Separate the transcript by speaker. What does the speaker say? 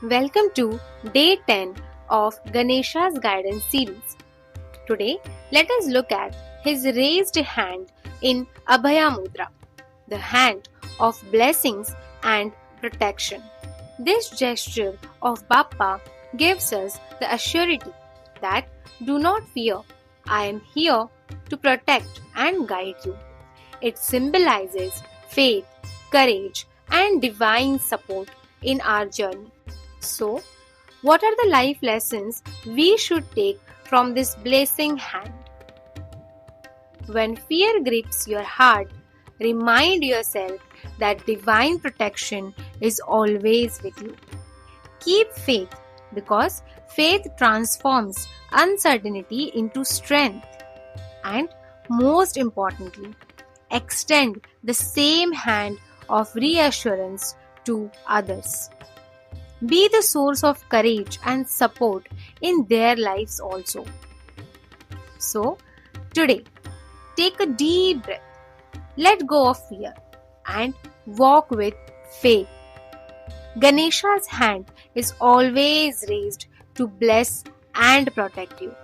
Speaker 1: Welcome to day 10 of Ganesha's guidance series. Today, let us look at his raised hand in Abhaya Mudra, the hand of blessings and protection. This gesture of Bappa gives us the assurity that do not fear, I am here to protect and guide you. It symbolizes faith, courage, and divine support in our journey. So, what are the life lessons we should take from this blessing hand? When fear grips your heart, remind yourself that divine protection is always with you. Keep faith because faith transforms uncertainty into strength. And most importantly, extend the same hand of reassurance to others. Be the source of courage and support in their lives also. So, today, take a deep breath, let go of fear, and walk with faith. Ganesha's hand is always raised to bless and protect you.